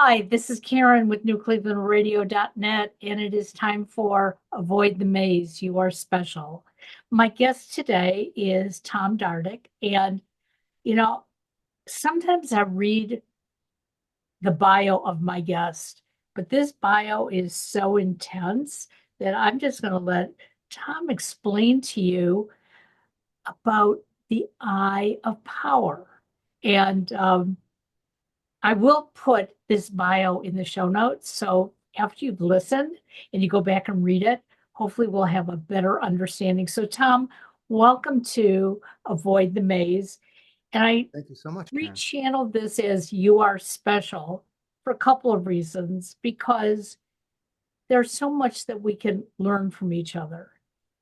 Hi, this is Karen with newclevelandradio.net, and it is time for Avoid the Maze. You are special. My guest today is Tom Dardick, and you know, sometimes I read the bio of my guest, but this bio is so intense that I'm just going to let Tom explain to you about the eye of power. And I will put this bio in the show notes. So after you've listened and you go back and read it, hopefully we'll have a better understanding. So, Tom, welcome to Avoid the Maze. And I Thank you so much, Karen. rechanneled this as You Are Special for a couple of reasons, because there's so much that we can learn from each other.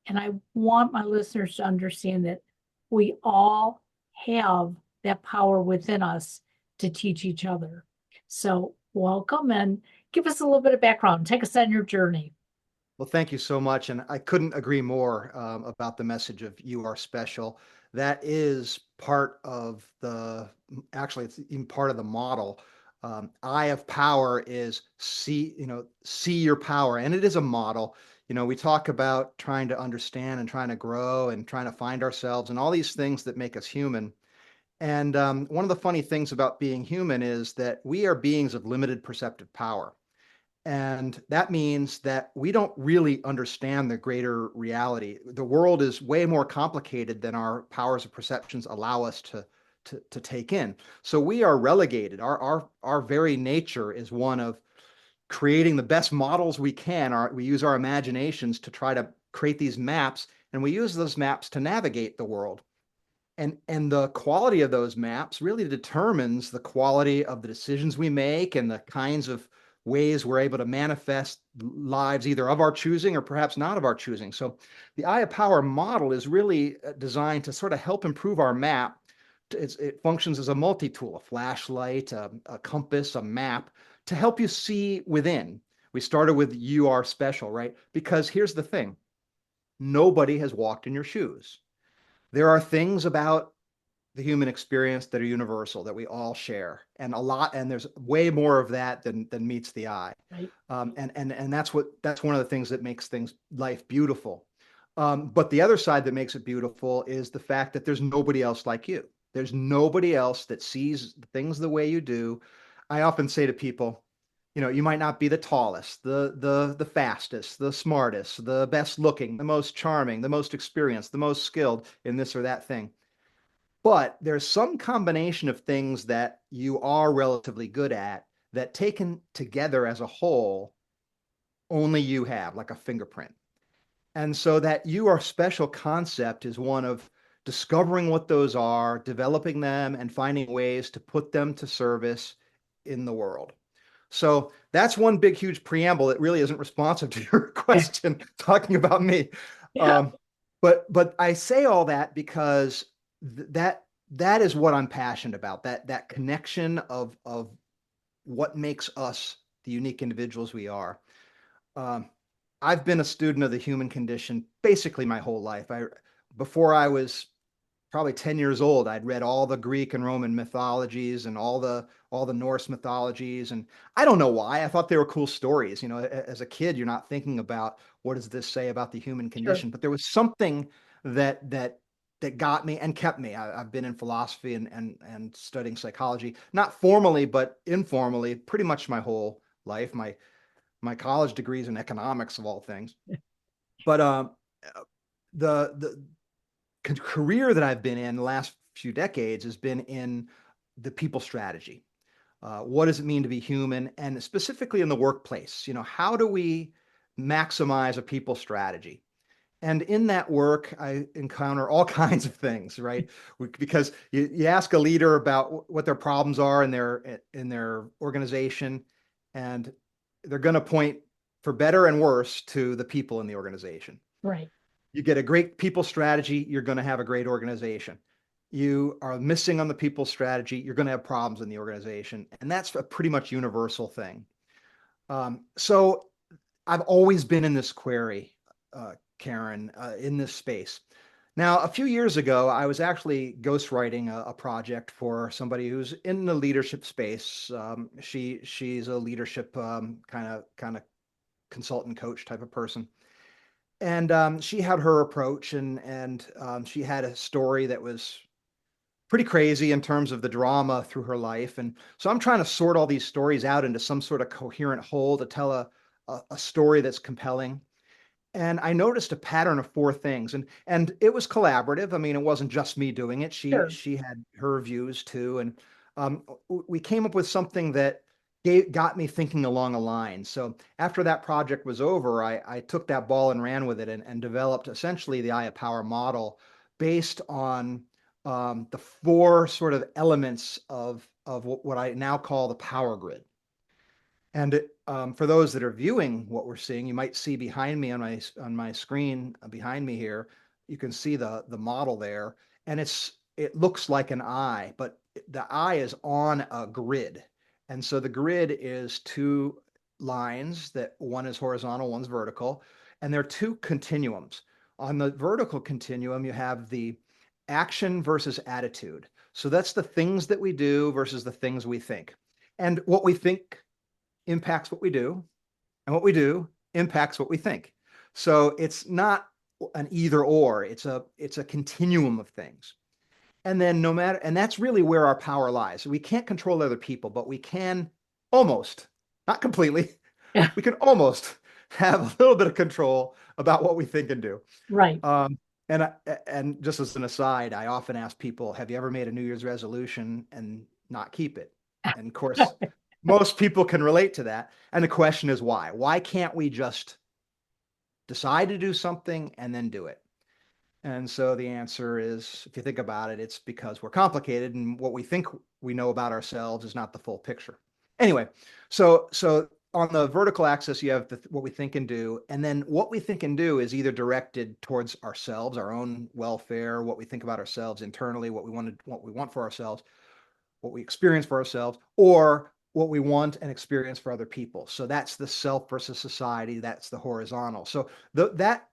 And I want my listeners to understand that we all have that power within us to teach each other. So, welcome and give us a little bit of background. Take us on your journey. Well, thank you so much. And I couldn't agree more about the message of you are special. That is part of actually, it's even part of the model. Eye of power is see your power. And it is a model. We talk about trying to understand and trying to grow and trying to find ourselves and all these things that make us human. And one of the funny things about being human is that we are beings of limited perceptive power. And that means that we don't really understand the greater reality. The world is way more complicated than our powers of perceptions allow us to take in. So we are relegated. Our very nature is one of creating the best models we can. We use our imaginations to try to create these maps, and we use those maps to navigate the world. And the quality of those maps really determines the quality of the decisions we make and the kinds of ways we're able to manifest lives either of our choosing or perhaps not of our choosing. So the Eye of Power model is really designed to sort of help improve our map. It functions as a multi-tool, a flashlight, a compass, a map to help you see within. We started with you are special, right? Because here's the thing. Nobody has walked in your shoes. There are things about the human experience that are universal that we all share, and there's way more of that than meets the eye. Right. And that's one of the things that makes life beautiful. But the other side that makes it beautiful is the fact that there's nobody else like you. There's nobody else that sees things the way you do. I often say to people, you might not be the tallest, the fastest, the smartest, the best looking, the most charming, the most experienced, the most skilled in this or that thing. But there's some combination of things that you are relatively good at that taken together as a whole, only you have, like a fingerprint. And so that you are special concept is one of discovering what those are, developing them, and finding ways to put them to service in the world. So that's one big, huge preamble that really isn't responsive to your question, talking about me. Yeah. Um, but I say all that because that is what I'm passionate about. That connection of what makes us the unique individuals we are. Um, I've been a student of the human condition basically my whole life. Before I was probably 10 years old, I'd read all the Greek and Roman mythologies and all the Norse mythologies. And I don't know why. I thought they were cool stories. As a kid, you're not thinking about what does this say about the human Sure. condition, but there was something that got me and kept me. I've been in philosophy and studying psychology, not formally, but informally, pretty much my whole life. My college degrees in economics of all things. But the career that I've been in the last few decades has been in the people strategy. What does it mean to be human? And specifically in the workplace, how do we maximize a people strategy? And in that work, I encounter all kinds of things, right? Because you ask a leader about what their problems are in their organization, and they're going to point for better and worse to the people in the organization. Right. You get a great people strategy, you're going to have a great organization. You are missing on the people strategy, you're going to have problems in the organization. And that's a pretty much universal thing. So I've always been in this query, Karen, in this space. Now, a few years ago, I was actually ghostwriting a project for somebody who's in the leadership space. She's a leadership kind of consultant coach type of person, and she had her approach, and she had a story that was pretty crazy in terms of the drama through her life. And so I'm trying to sort all these stories out into some sort of coherent whole to tell a story that's compelling. And I noticed a pattern of four things, and it was collaborative. I mean, it wasn't just me doing it. Sure. She had her views too, and we came up with something that got me thinking along a line. So after that project was over, I took that ball and ran with it, and developed essentially the I of Power model based on the four sort of elements of what I now call the power grid. And for those that are viewing what we're seeing, you might see behind me on my screen behind me here, you can see the model there, and it looks like an eye, but the eye is on a grid, and so the grid is two lines that one is horizontal, one's vertical, and there are two continuums. On the vertical continuum, you have the action versus attitude. So that's the things that we do versus the things we think, and what we think impacts what we do, and what we do impacts what we think. So it's not an either or, it's a continuum of things. And then no matter, and that's really where our power lies. We can't control other people, but we can almost, not completely, Yeah. we can almost have a little bit of control about what we think and do. Right. Um, and just as an aside, I often ask people, have you ever made a New Year's resolution and not keep it? And of course, most people can relate to that. And the question is why? Why can't we just decide to do something and then do it? And so the answer is, if you think about it, it's because we're complicated, and what we think we know about ourselves is not the full picture. Anyway, so on the vertical axis, you have what we think and do, and then what we think and do is either directed towards ourselves, our own welfare, what we think about ourselves internally, what we want for ourselves, what we experience for ourselves, or what we want and experience for other people. So that's the self versus society. That's the horizontal. So that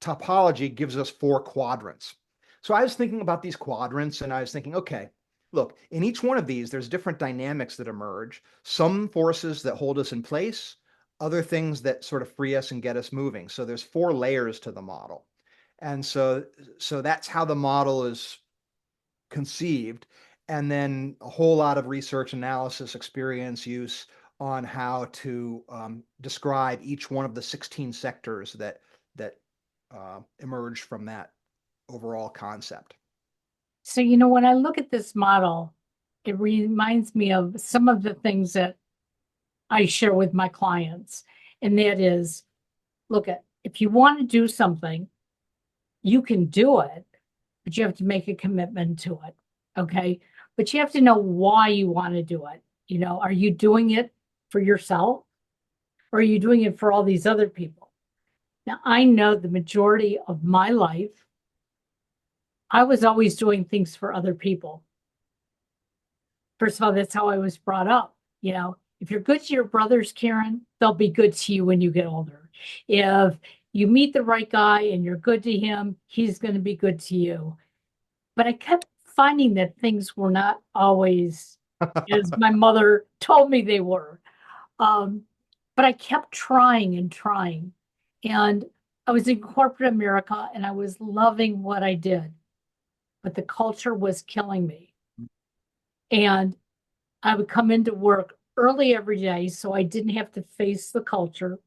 topology gives us four quadrants. So I was thinking about these quadrants, and I was thinking, okay, look, in each one of these, there's different dynamics that emerge, some forces that hold us in place, other things that sort of free us and get us moving. So there's four layers to the model. And so that's how the model is conceived, and then a whole lot of research, analysis, experience, use on how to describe each one of the 16 sectors that emerge from that overall concept. So, when I look at this model, it reminds me of some of the things that I share with my clients. And that is, look at, if you want to do something, you can do it, but you have to make a commitment to it. Okay. But you have to know why you want to do it. Are you doing it for yourself, or are you doing it for all these other people? Now, I know the majority of my life, I was always doing things for other people. First of all, that's how I was brought up. If you're good to your brothers, Karen, they'll be good to you when you get older. If you meet the right guy and you're good to him, he's going to be good to you. But I kept finding that things were not always as my mother told me they were. But I kept trying and trying. And I was in corporate America and I was loving what I did, but the culture was killing me. And I would come into work early every day so I didn't have to face the culture.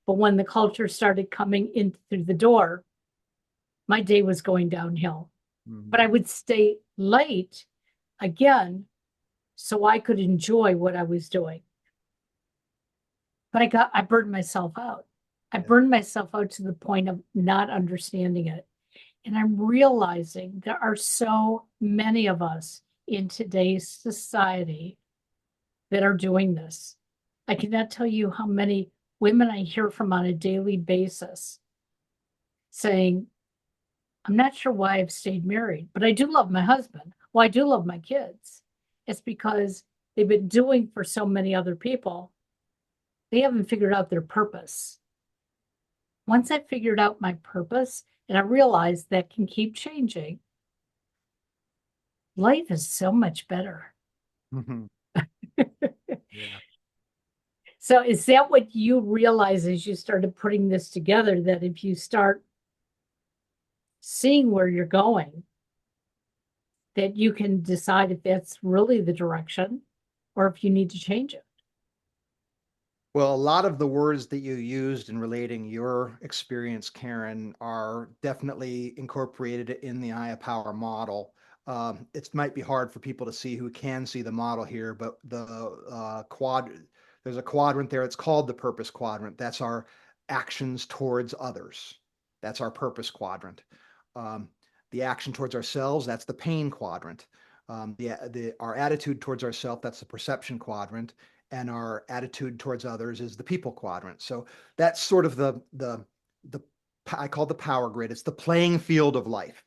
But when the culture started coming in through the door, my day was going downhill. Mm-hmm. But I would stay late again so I could enjoy what I was doing. But I burned myself out. I burned myself out to the point of not understanding it. And I'm realizing there are so many of us in today's society that are doing this. I cannot tell you how many women I hear from on a daily basis saying, I'm not sure why I've stayed married, but I do love my husband. Well, I do love my kids. It's because they've been doing for so many other people. They haven't figured out their purpose. Once I figured out my purpose, and I realized that can keep changing, life is so much better. Mhm. Yeah. So is that what you realize as you started putting this together, that if you start seeing where you're going, that you can decide if that's really the direction or if you need to change it? Well, a lot of the words that you used in relating your experience, Karen, are definitely incorporated in the Aya Power model. It might be hard for people to see who can see the model here, but there's a quadrant there. It's called the purpose quadrant. That's our actions towards others. That's our purpose quadrant. Um, the action towards ourselves, that's the pain quadrant. Our attitude towards ourselves, that's the perception quadrant, and our attitude towards others is the people quadrant. So that's sort of the I call the power grid. It's the playing field of life.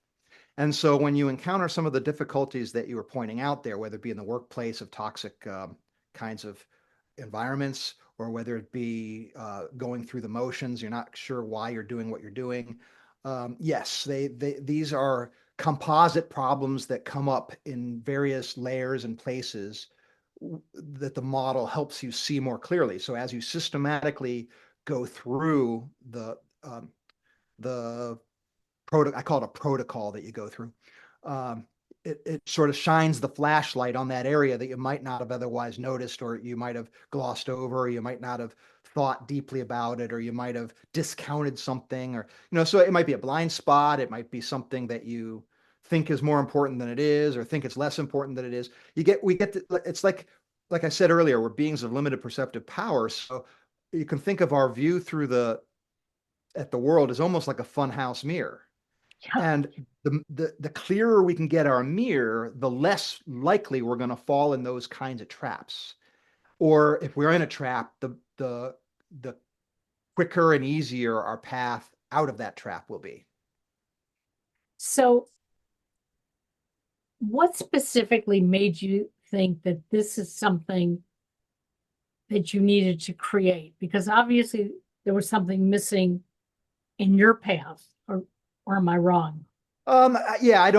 And so when you encounter some of the difficulties that you were pointing out there, whether it be in the workplace of toxic kinds of environments, or whether it be going through the motions, you're not sure why you're doing what you're doing. Yes, these are composite problems that come up in various layers and places that the model helps you see more clearly. So as you systematically go through the I call it a protocol that you go through. Um, it sort of shines the flashlight on that area that you might not have otherwise noticed, or you might have glossed over, or you might not have thought deeply about it, or you might have discounted something, or, so it might be a blind spot. It might be something that you think is more important than it is, or think it's less important than it is. It's like I said earlier, we're beings of limited perceptive power. So you can think of our view at the world as almost like a funhouse mirror. Yeah. And the clearer we can get our mirror, the less likely we're going to fall in those kinds of traps. Or if we're in a trap, the quicker and easier our path out of that trap will be. So what specifically made you think that this is something that you needed to create? Because obviously there was something missing in your path, or am I wrong? Yeah, I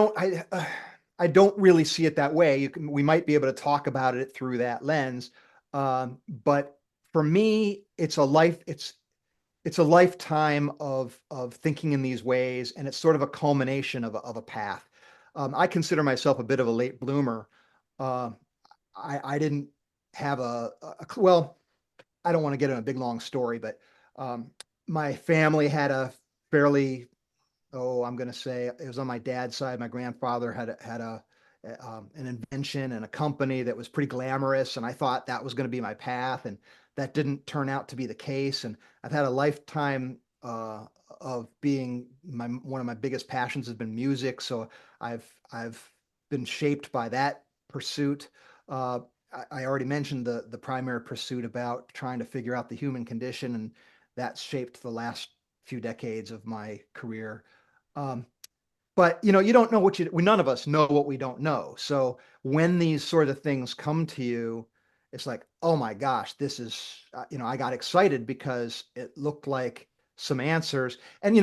don't really see it that way. We might be able to talk about it through that lens. But for me, it's a lifetime of thinking in these ways, and it's sort of a culmination of a path. I consider myself a bit of a late bloomer. Uh, I didn't have well, I don't want to get in a big long story, but my family had a fairly, I'm going to say it was on my dad's side. My grandfather had an invention and a company that was pretty glamorous, and I thought that was going to be my path, and that didn't turn out to be the case. And I've had a lifetime of being one of my biggest passions has been music, so I've been shaped by that pursuit. Uh, I already mentioned the primary pursuit about trying to figure out the human condition, and that's shaped the last few decades of my career. Um, but you don't know none of us know what we don't know. So when these sort of things come to you, it's like, oh my gosh, this is, I got excited because it looked like some answers. And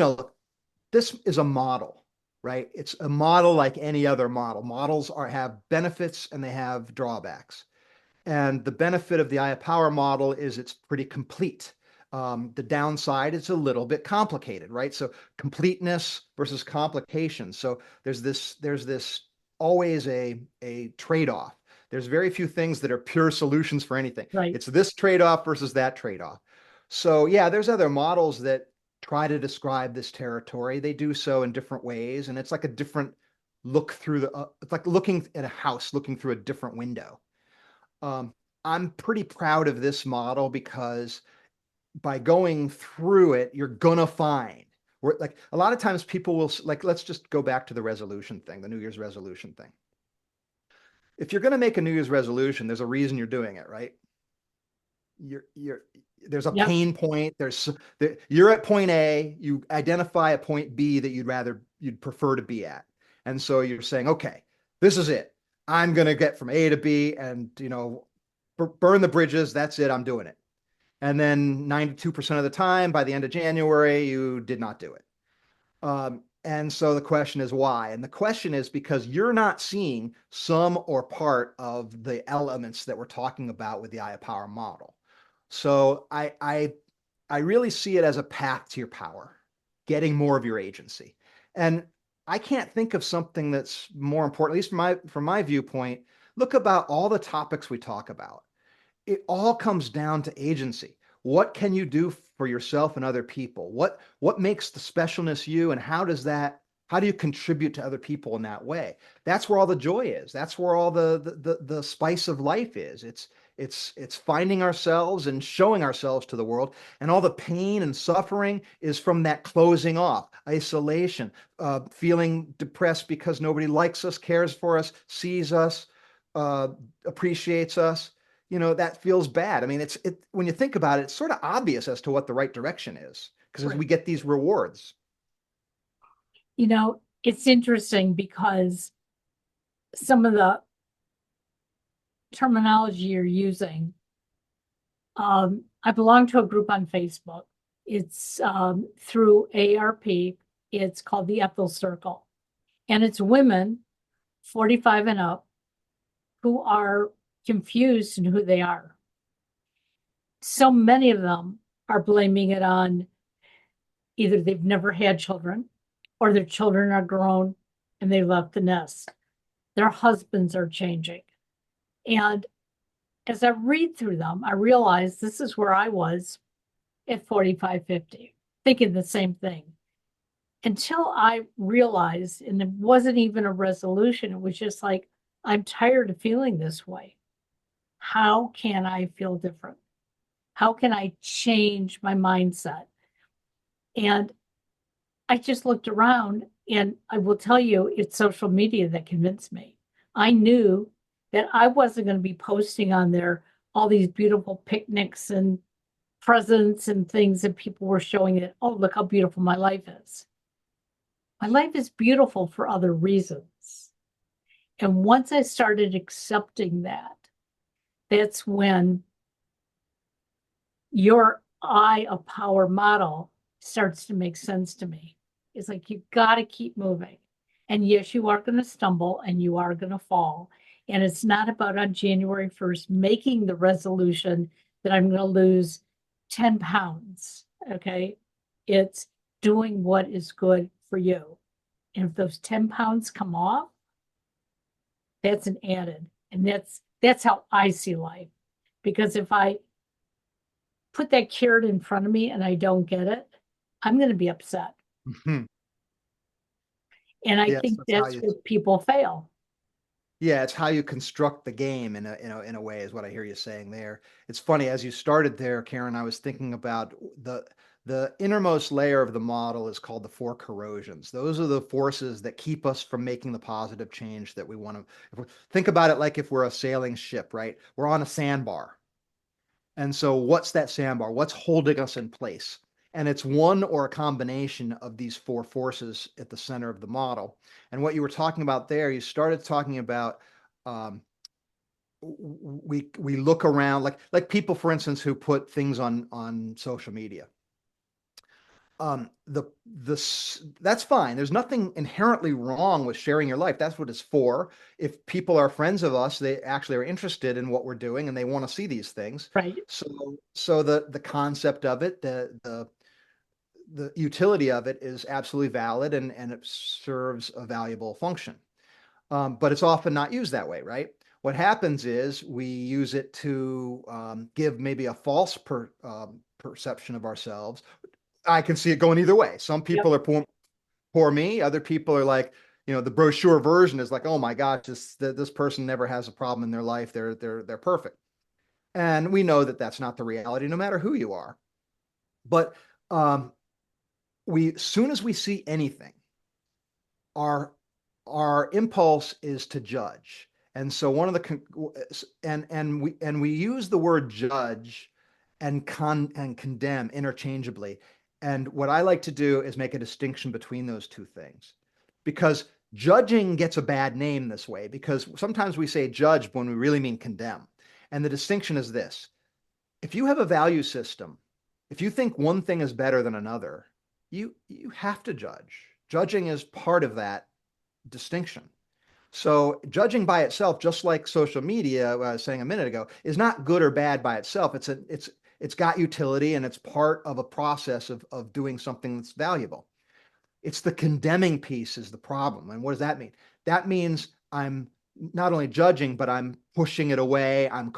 this is a model, right? It's a model like any other model. Models have benefits and they have drawbacks. And the benefit of the Aya Power model is it's pretty complete. The downside is a little bit complicated, right? So completeness versus complication. So there's this always a trade-off. There's very few things that are pure solutions for anything. Right. It's this trade-off versus that trade-off. So yeah, there's other models that try to describe this territory. They do so in different ways, and it's like a different look through it's like looking at a house, looking through a different window. Um, I'm pretty proud of this model because by going through it, you're gonna find where, like, a lot of times people will, like, let's just go back to the resolution thing, the New Year's resolution thing. If you're gonna make a New Year's resolution, there's a reason you're doing it, right? You're there's a Yep. pain point. You're at point A, you identify a point B that you'd prefer to be at. And so you're saying, okay, this is it. I'm gonna get from A to B and burn the bridges. That's it. I'm doing it. And then 92% of the time, by the end of January, you did not do it. And so the question is why? And the question is because you're not seeing some or part of the elements that we're talking about with the I of Power model. So I really see it as a path to your power, getting more of your agency. And I can't think of something that's more important, at least from my viewpoint. Look about all the topics we talk about. It all comes down to agency. What can you do for yourself and other people? What makes the specialness you, and how do you contribute to other people in that way? That's where all the joy is. That's where all the spice of life is. It's finding ourselves and showing ourselves to the world. And all the pain and suffering is from that closing off, isolation, feeling depressed because nobody likes us, cares for us, sees us, uh, appreciates us. That feels bad. I mean, when you think about it, it's sort of obvious as to what the right direction is because Right. we get these rewards. It's interesting because some of the terminology you're using, I belong to a group on Facebook. It's through ARP. It's called the Ethel Circle. And it's women 45 and up who are confused in who they are. So many of them are blaming it on either they've never had children or their children are grown and they left the nest. Their husbands are changing. And as I read through them, I realize this is where I was at 45, 50, thinking the same thing. Until I realized, and it wasn't even a resolution, it was just like, I'm tired of feeling this way. How can I feel different? How can I change my mindset? And I just looked around, and I will tell you, it's social media that convinced me. I knew that I wasn't going to be posting on there all these beautiful picnics and presents and things that people were showing it. Oh, look how beautiful my life is. My life is beautiful for other reasons. And once I started accepting that, that's when your I of Power model starts to make sense to me. It's like you got to keep moving. And yes, you are going to stumble and you are going to fall. And it's not about on January 1st making the resolution that I'm going to lose 10 pounds. Okay. It's doing what is good for you. And if those 10 pounds come off, that's an added. And that's how I see life. Because if I put that carrot in front of me and I don't get it, I'm going to be upset. Mhm. And I Yes, think that's how that's you. where people fail. Yeah, it's how you construct the game in a way is what I hear you saying there. It's funny as you started there, Karen. I was thinking about the innermost layer of the model is called the four corrosions. Those are the forces that keep us from making the positive change that we want to. Think about it like if we're a sailing ship, right? We're on a sandbar. And so, what's that sandbar? What's holding us in place? And it's one or a combination of these four forces at the center of the model. And what you were talking about there, you started talking about um, we look around like people, for instance, who put things on social media. That's fine. There's nothing inherently wrong with sharing your life. That's what it's for. If people are friends of us, they actually are interested in what we're doing and they want to see these things. Right. So the concept of it, the utility of it is absolutely valid and it serves a valuable function. But it's often not used that way, right? What happens is we use it to give maybe a false perception of ourselves. I can see it going either way. Some Yep. people are poor me. Other people are like, the brochure version is like, oh my gosh, this person never has a problem in their life. They're perfect. And we know that that's not the reality, no matter who you are. But um, soon as we see anything, our our impulse is to judge. And so one of the and we use the word judge and condemn interchangeably. And what I like to do is make a distinction between those two things. Because judging gets a bad name this way because sometimes we say judge when we really mean condemn. And the distinction is this. If you have a value system, if you think one thing is better than another, you have to judge. Judging is part of that distinction. So judging by itself, just like social media, what I was saying a minute ago, is not good or bad by itself. It's got utility, and it's part of a process of doing something that's valuable. It's the condemning piece is the problem. And what does that mean? That means I'm not only judging, but I'm pushing it away. I'm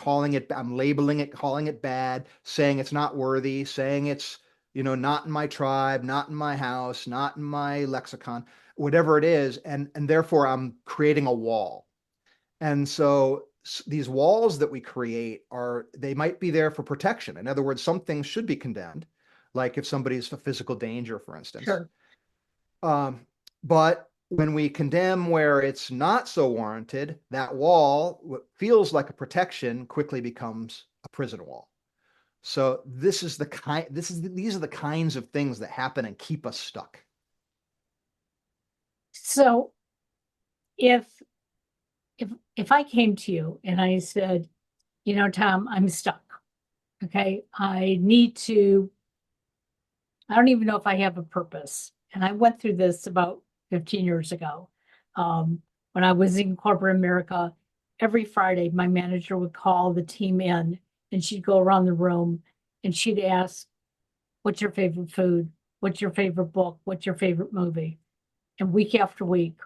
labeling it, calling it bad, saying it's not worthy, saying it's, not in my tribe, not in my house, not in my lexicon, whatever it is. And therefore I'm creating a wall. And so these walls that we create they might be there for protection. In other words, some things should be condemned, like if somebody's a physical danger, for instance. Sure. But when we condemn where it's not so warranted, that wall, what feels like a protection, quickly becomes a prison wall. So these are the kinds of things that happen and keep us stuck. So if I came to you and I said, Tom, I'm stuck. Okay. I don't even know if I have a purpose. And I went through this about 15 years ago. When I was in corporate America, every Friday, my manager would call the team in and she'd go around the room and she'd ask, what's your favorite food? What's your favorite book? What's your favorite movie? And week after week,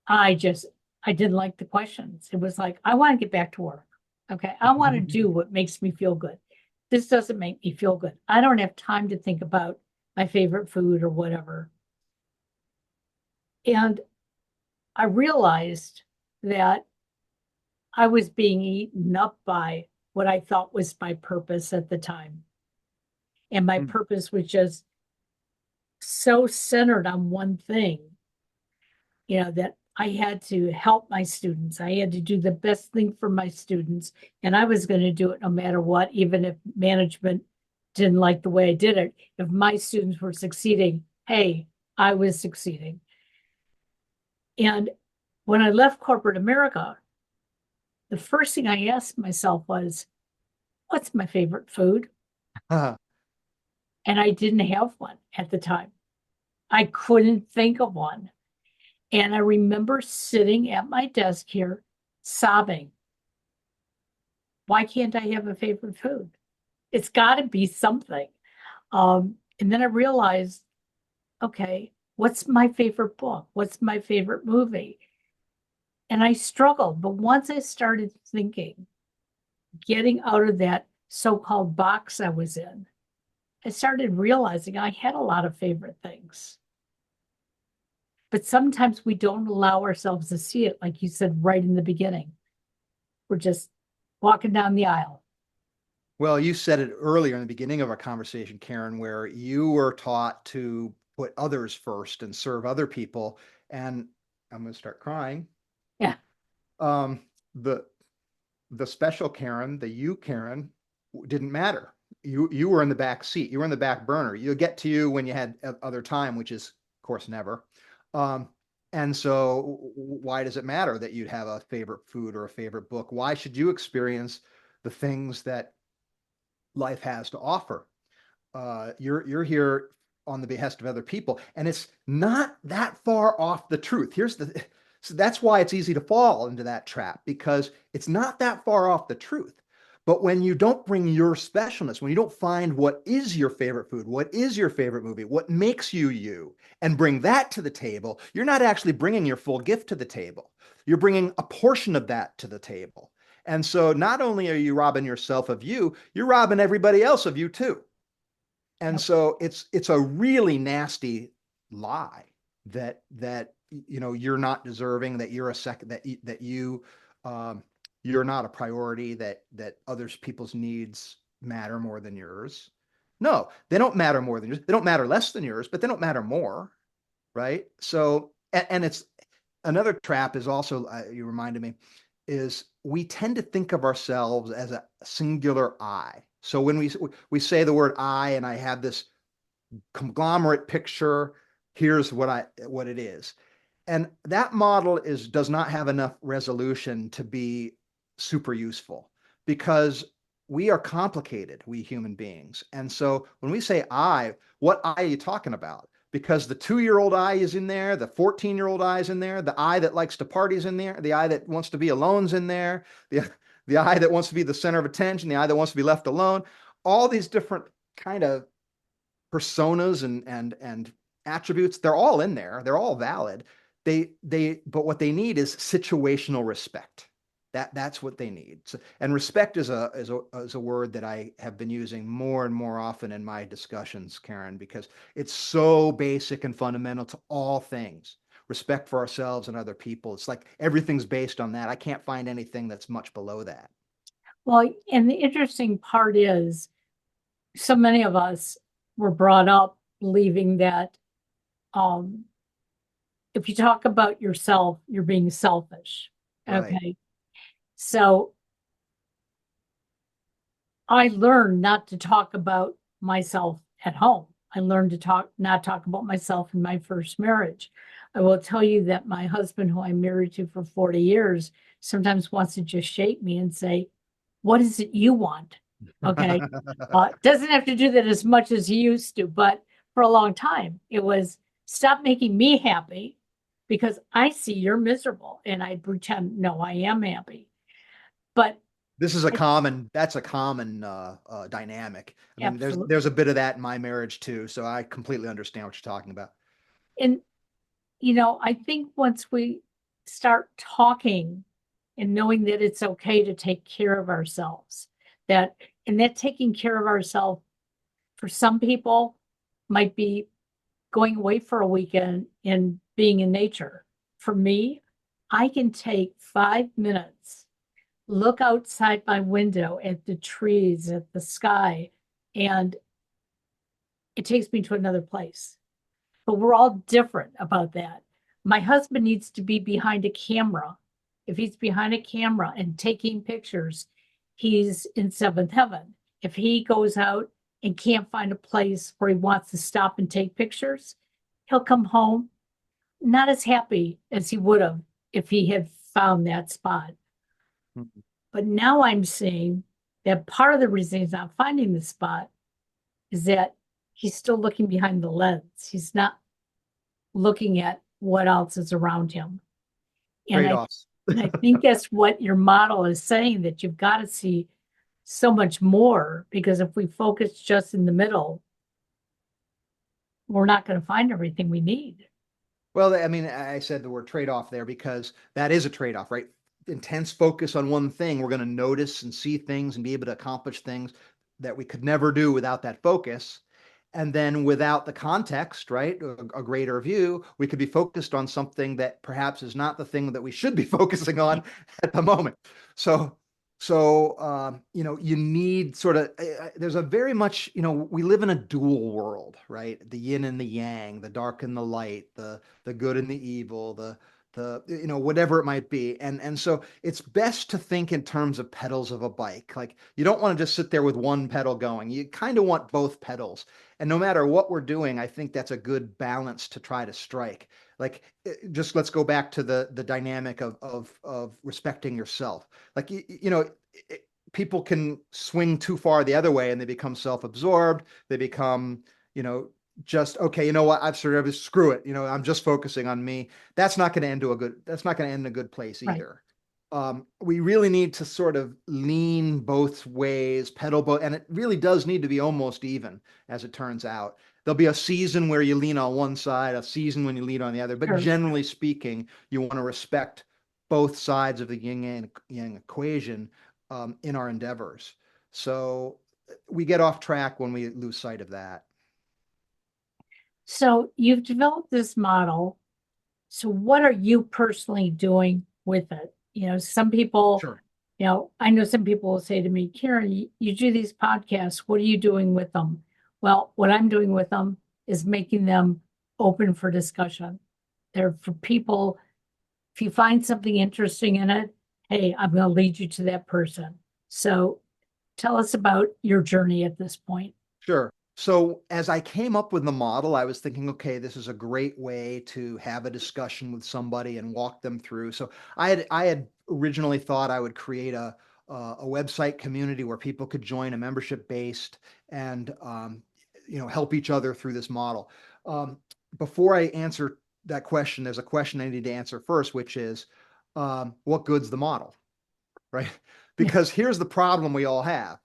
I didn't like the questions. It was like, I want to get back to work. Okay. I want to do what makes me feel good. This doesn't make me feel good. I don't have time to think about my favorite food or whatever. And I realized that I was being eaten up by what I thought was my purpose at the time. And my purpose was just so centered on one thing, that I had to help my students. I had to do the best thing for my students. And I was going to do it no matter what, even if management didn't like the way I did it. If my students were succeeding, hey, I was succeeding. And when I left corporate America, the first thing I asked myself was, what's my favorite food? And I didn't have one at the time. I couldn't think of one. And I remember sitting at my desk here sobbing. Why can't I have a favorite food? It's got to be something. And then I realized, okay, what's my favorite book? What's my favorite movie? And I struggled. But once I started thinking, getting out of that so-called box I was in, I started realizing I had a lot of favorite things. But sometimes we don't allow ourselves to see it, like you said right in the beginning. We're just walking down the aisle. Well, you said it earlier in the beginning of our conversation, Karen, where you were taught to put others first and serve other people. And I'm going to start crying. Yeah. The special Karen, the you Karen, didn't matter. You were in the back seat. You were in the back burner. You'll get to you when you had other time, which is, of course, never. And so why does it matter that you'd have a favorite food or a favorite book? Why should you experience the things that life has to offer? You're here on the behest of other people, and it's not that far off the truth. So that's why it's easy to fall into that trap, because it's not that far off the truth. But when you don't bring your specialness, when you don't find what is your favorite food, what is your favorite movie, what makes you you, and bring that to the table, you're not actually bringing your full gift to the table. You're bringing a portion of that to the table. And so not only are you robbing yourself of you, you're robbing everybody else of you too. And so it's a really nasty lie that you're not deserving, that you're a second, that you're not a priority, that others people's needs matter more than yours. No, they don't matter more than yours. They don't matter less than yours, but they don't matter more, right? So, and it's another trap is also, you reminded me, is we tend to think of ourselves as a singular I. So when we say the word I, and I have this conglomerate picture, here's what it is. And that model does not have enough resolution to be super useful, because we are complicated, we human beings. And so when we say I, what I are you talking about? because the 2-year-old I is in there, the 14-year-old I is in there, the I that likes to party is in there, the I that wants to be alone is in there, the I that wants to be the center of attention, the I that wants to be left alone. All these different kind of personas and attributes, they're all in there. They're all valid. But what they need is situational respect. That's what they need. So, and respect is a word that I have been using more and more often in my discussions, Karen, because it's so basic and fundamental to all things. Respect for ourselves and other people. It's like everything's based on that. I can't find anything that's much below that. Well, and the interesting part is so many of us were brought up believing that um, if you talk about yourself, you're being selfish. Right. Okay. So I learned not to talk about myself at home. I learned to not talk about myself in my first marriage. I will tell you that my husband, who I'm married to for 40 years, sometimes wants to just shake me and say, "What is it you want?" Okay. Doesn't have to do that as much as he used to, but for a long time, it was stop making me happy because I see you're miserable. And I pretend, no, I am happy. But This is a common, that's a common dynamic. I mean, absolutely. there's a bit of that in my marriage too. So I completely understand what you're talking about. And, I think once we start talking and knowing that it's okay to take care of ourselves, and that taking care of ourselves for some people might be going away for a weekend and being in nature. For me, I can take 5 minutes, look outside my window at the trees, at the sky, and it takes me to another place. But we're all different about that. My husband needs to be behind a camera. If he's behind a camera and taking pictures, he's in seventh heaven. If he goes out and can't find a place where he wants to stop and take pictures, he'll come home not as happy as he would have if he had found that spot. Mhm. But now I'm seeing that part of the reason he's not finding the spot is that he's still looking behind the lens. He's not looking at what else is around him. And I Trade-offs. and I think that's what your model is saying, that you've got to see so much more, because if we focus just in the middle, we're not going to find everything we need. Well, I mean, I said the word trade-off there because that is a trade-off, right? Intense focus on one thing. We're going to notice and see things and be able to accomplish things that we could never do without that focus. And then without the context, right, a greater view, we could be focused on something that perhaps is not the thing that we should be focusing on at the moment. So, you need sort of, there's a very much, we live in a dual world, right? The yin and the yang, the dark and the light, the good and the evil, the whatever it might be. And so it's best to think in terms of pedals of a bike. Like you don't want to just sit there with one pedal going. You kind of want both pedals. And no matter what we're doing, I think that's a good balance to try to strike. Like just let's go back to the dynamic of respecting yourself. Like people can swing too far the other way and they become self-absorbed. They become, just okay, you know what? I've sort of screw it. I'm just focusing on me. That's not going to end in a good place Right. either. We really need to sort of lean both ways, pedal both, and it really does need to be almost even, as it turns out. There'll be a season where you lean on one side, a season when you lean on the other, but Sure. generally speaking, you want to respect both sides of the yin and yang equation in our endeavors. So we get off track when we lose sight of that. So you've developed this model. So what are you personally doing with it? Some people, Sure. I know some people will say to me, Karen, you do these podcasts. What are you doing with them? Well, what I'm doing with them is making them open for discussion. They're for people. If you find something interesting in it, hey, I'm going to lead you to that person. So tell us about your journey at this point. Sure. So as I came up with the model, I was thinking, okay, this is a great way to have a discussion with somebody and walk them through. So I had originally thought I would create a website community where people could join a membership based and help each other through this model. Um, before I answer that question, there's a question I need to answer first, which is, what good's the model, right? Because here's the problem we all have.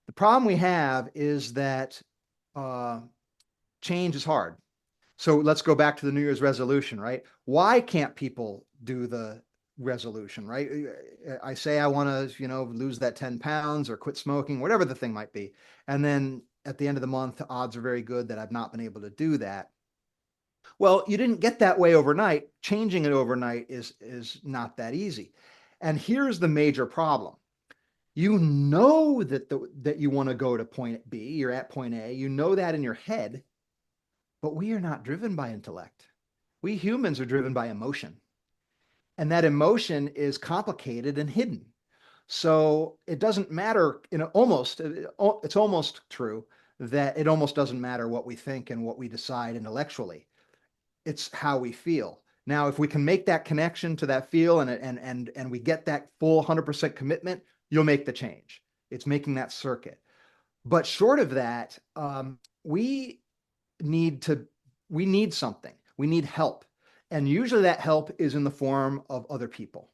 The problem we have is that change is hard. So let's go back to the New Year's resolution, right? Why can't people do the resolution, right? I say I want to, lose that 10 pounds or quit smoking, whatever the thing might be. And then at the end of the month, the odds are very good that I've not been able to do that. Well, you didn't get that way overnight. Changing it overnight is not that easy. And here's the major problem. You know that you want to go to point B, you're at point A, you know that in your head, but we are not driven by intellect. We humans are driven by emotion. And that emotion is complicated and hidden. So it doesn't matter, it's almost true that it almost doesn't matter what we think and what we decide intellectually. It's how we feel. Now, if we can make that connection to that feel and we get that full 100% commitment, you'll make the change. It's making that circuit. But short of that, we need something. We need help. And usually that help is in the form of other people.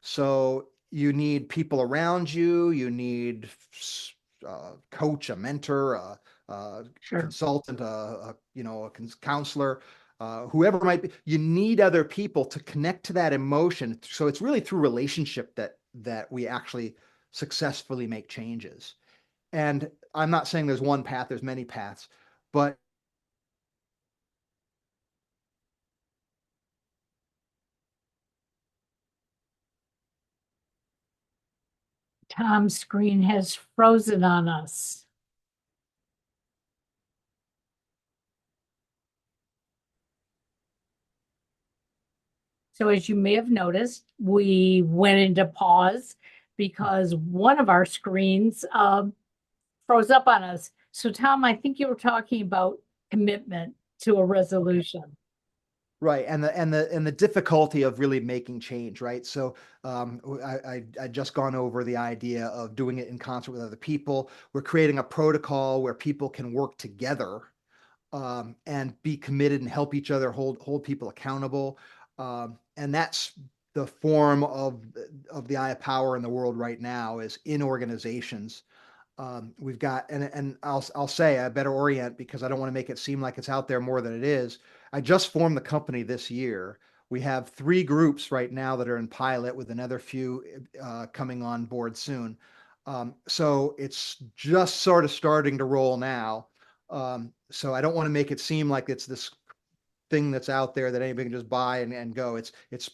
So you need people around you. You need a coach, a mentor, a consultant, a counselor, whoever it might be. You need other people to connect to that emotion. So it's really through relationship that we actually successfully make changes. And I'm not saying there's one path, there's many paths, but Tom's screen has frozen on us. So as you may have noticed, we went into pause because one of our screens froze up on us. So Tom, I think you were talking about commitment to a resolution. Right, and the difficulty of really making change, right? So I just gone over the idea of doing it in concert with other people. We're creating a protocol where people can work together and be committed and help each other, hold people accountable, and that's the form of the eye of power in the world right now is in organizations. We've got, and I'll say I better orient because I don't want to make it seem like it's out there more than it is. I just formed the company this year. We have 3 groups right now that are in pilot with another few coming on board soon. So it's just sort of starting to roll now. So I don't want to make it seem like it's this thing that's out there that anybody can just buy and go. It's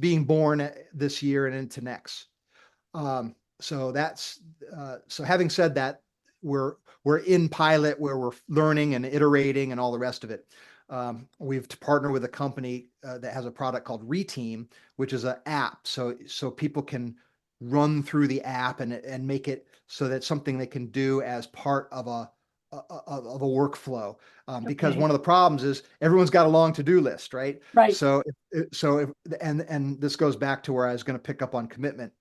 being born this year and into next. So that's so having said that, we're in pilot where we're learning and iterating and all the rest of it. We've partnered with a company that has a product called Reteam, which is an app. So people can run through the app and make it so that something they can do as part of a workflow. Because one of the problems is everyone's got a long to-do list, right? Right. So and this goes back to where I was going to pick up on commitment.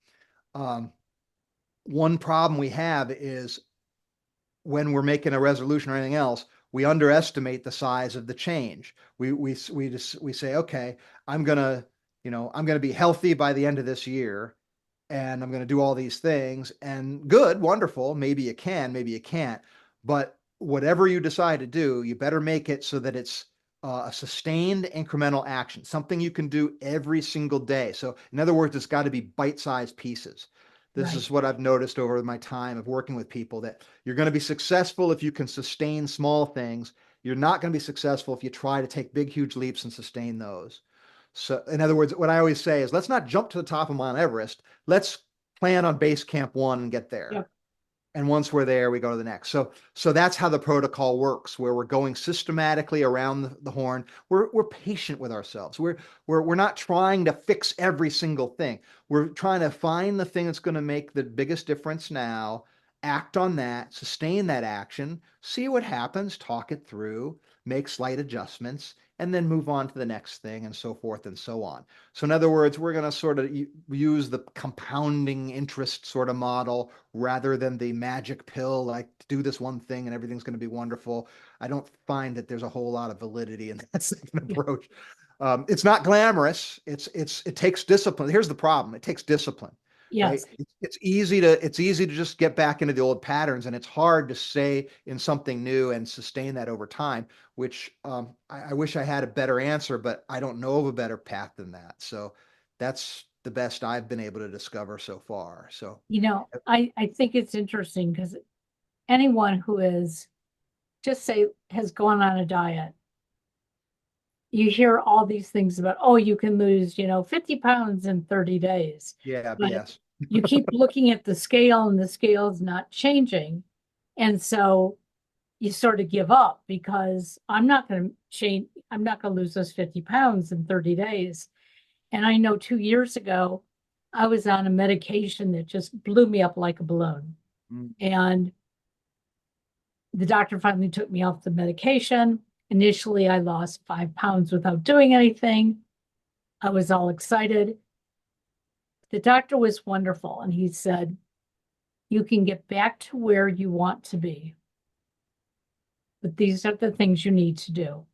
One problem we have is when we're making a resolution or anything else, we underestimate the size of the change. We say, okay, I'm gonna be healthy by the end of this year, and I'm gonna do all these things. And good, wonderful. Maybe you can, maybe you can't. But whatever you decide to do, you better make it so that it's a sustained incremental action, something you can do every single day. So in other words, it's got to be bite-sized pieces. This is what I've noticed over my time of working with people, that you're going to be successful if you can sustain small things. You're not going to be successful if you try to take big, huge leaps and sustain those. So in other words, what I always say is let's not jump to the top of Mount Everest. Let's plan on base camp 1 and get there. Yep. And once we're there, we go to the next. So that's how the protocol works, where we're going systematically around the horn. We're patient with ourselves. We're not trying to fix every single thing. We're trying to find the thing that's going to make the biggest difference now, act on that, sustain that action, see what happens, talk it through, make slight adjustments, and then move on to the next thing, and so forth and so on. So in other words, we're going to sort of use the compounding interest sort of model rather than the magic pill, like do this one thing and everything's going to be wonderful. I don't find that there's a whole lot of validity in that second Yeah. approach. It's not glamorous. It takes discipline. Here's the problem. It takes discipline, right? Yes. It's easy to just get back into the old patterns, and it's hard to stay in something new and sustain that over time, which I wish I had a better answer, but I don't know of a better path than that. So that's the best I've been able to discover so far. So, I think it's interesting because anyone who is, just say, has gone on a diet, you hear all these things about, oh, you can lose, 50 pounds in 30 days. yeah, But BS. you keep looking at the scale and the scale's not changing. And so you sort of give up because I'm not going to change. I'm not going to lose those 50 pounds in 30 days. And I know 2 years ago, I was on a medication that just blew me up like a balloon. Mm. And the doctor finally took me off the medication. Initially, I lost 5 pounds without doing anything. I was all excited. The doctor was wonderful. And he said, you can get back to where you want to be, but these are the things you need to do.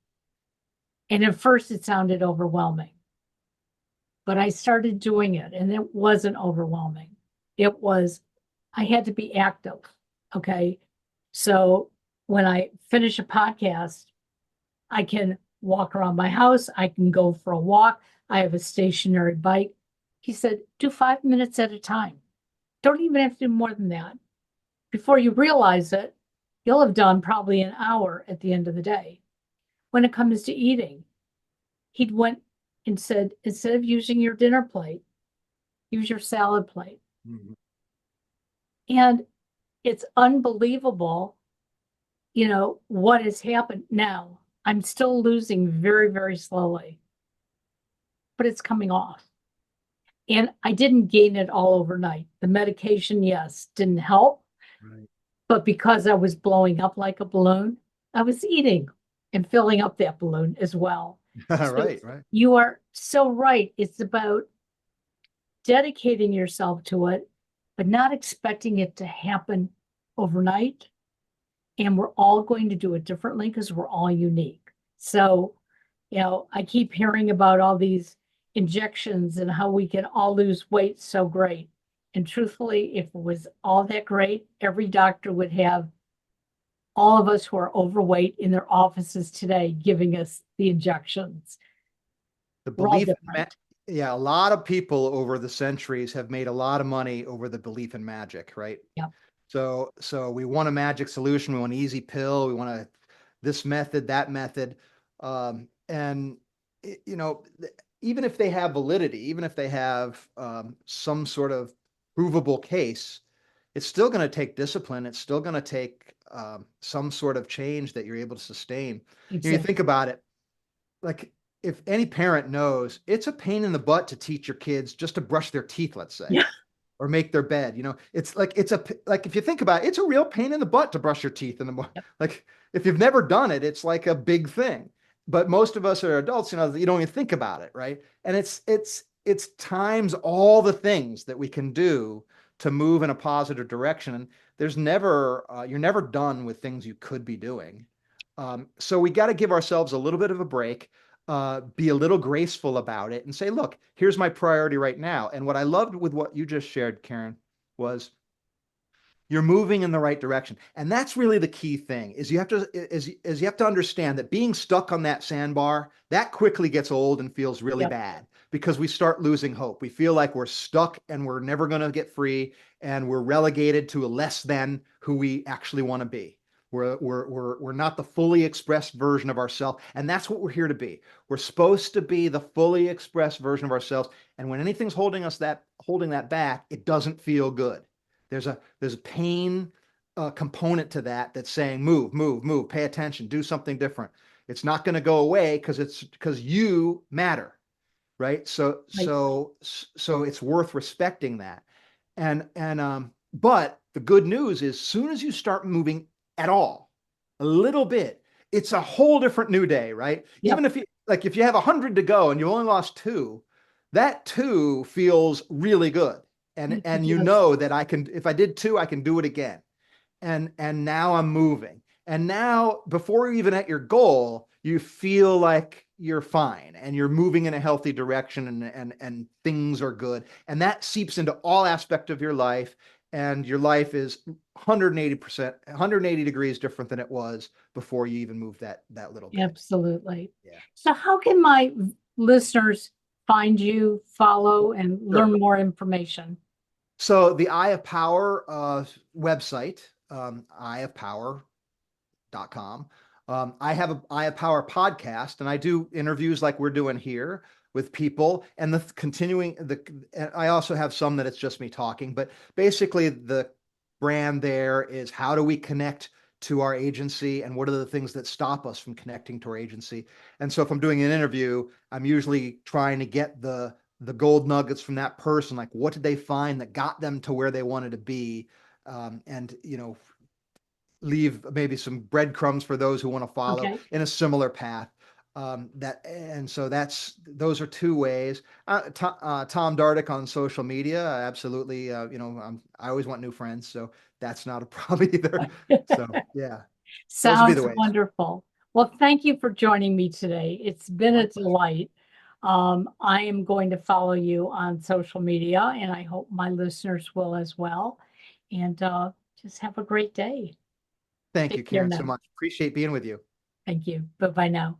And at first, it sounded overwhelming. But I started doing it, and it wasn't overwhelming. It was, I had to be active. Okay. So when I finish a podcast, I can walk around my house. I can go for a walk. I have a stationary bike. He said, do 5 minutes at a time. Don't even have to do more than that. Before you realize it, you'll have done probably an hour at the end of the day. When it comes to eating, he went and said, instead of using your dinner plate, use your salad plate. Mm-hmm. And it's unbelievable, what has happened. Now, I'm still losing very, very slowly, but it's coming off. And I didn't gain it all overnight. The medication, yes, didn't help. Right. But because I was blowing up like a balloon, I was eating and filling up that balloon as well. So Right. you are so right. It's about dedicating yourself to it, but not expecting it to happen overnight. And we're all going to do it differently because we're all unique. So, I keep hearing about all these injections and how we can all lose weight so great. And truthfully, if it was all that great, every doctor would have all of us who are overweight in their offices today giving us the injections. The We're all belief, different. yeah, a lot of people over the centuries have made a lot of money over the belief in magic, right? Yeah. So we want a magic solution. We want an easy pill. We want this method, that method. And, even if they have validity, even if they have some sort of provable case, it's still going to take discipline. It's still going to take some sort of change that you're able to sustain. Exactly. You think about it, like if any parent knows it's a pain in the butt to teach your kids just to brush their teeth, let's say. Yeah. Or make their bed, it's like if you think about it, it's a real pain in the butt to brush your teeth in the morning. Yep. Like if you've never done it, it's like a big thing. But most of us are adults, you don't even think about it, right? And it's times all the things that we can do to move in a positive direction. And there's never you're never done with things you could be doing. So we got to give ourselves a little bit of a break. Be a little graceful about it and say, look, here's my priority right now. And what I loved with what you just shared, Karen, was you're moving in the right direction. And that's really the key thing is you have to understand that being stuck on that sandbar, that quickly gets old and feels really bad because we start losing hope. We feel like we're stuck and we're never going to get free and we're relegated to a less than who we actually want to be. We're not the fully expressed version of ourselves. And that's what we're here to be. We're supposed to be the fully expressed version of ourselves. And when anything's holding that back, it doesn't feel good. There's a pain component to that that's saying, move, pay attention, do something different. It's not going to go away because you matter. Right. So it's worth respecting that. But the good news is soon as you start moving at all, a little bit, it's a whole different new day, right? Yep. like if you have 100 to go and you only lost two, that two feels really good. And you Yes. know that I can, if I did two, I can do it again. And now I'm moving. And now before you're even at your goal, you feel like you're fine and you're moving in a healthy direction and things are good. And that seeps into all aspects of your life. And your life is 180%, 180 degrees different than it was before you even moved that little bit. Absolutely. Yeah. So how can my listeners find you, follow, and learn Sure. more information? So the Eye of Power website, eyeofpower.com. I have a Eye of Power podcast, and I do interviews like we're doing here with people. And the continuing the, and I also have some that it's just me talking, but basically the brand there is how do we connect to our agency and what are the things that stop us from connecting to our agency. And so if I'm doing an interview, I'm usually trying to get the gold nuggets from that person, like what did they find that got them to where they wanted to be, and leave maybe some breadcrumbs for those who want to follow Okay. in a similar path. And so those are two ways. Tom Dardick on social media, absolutely. I always want new friends, so that's not a problem either. So yeah, those would be the Sounds ways. wonderful. Well, thank you for joining me today. It's been My a pleasure. delight. I am going to follow you on social media, and I hope my listeners will as well. And just have a great day. Thank you, Take care Karen, so now. much. Appreciate being with you. Thank you. Bye bye now.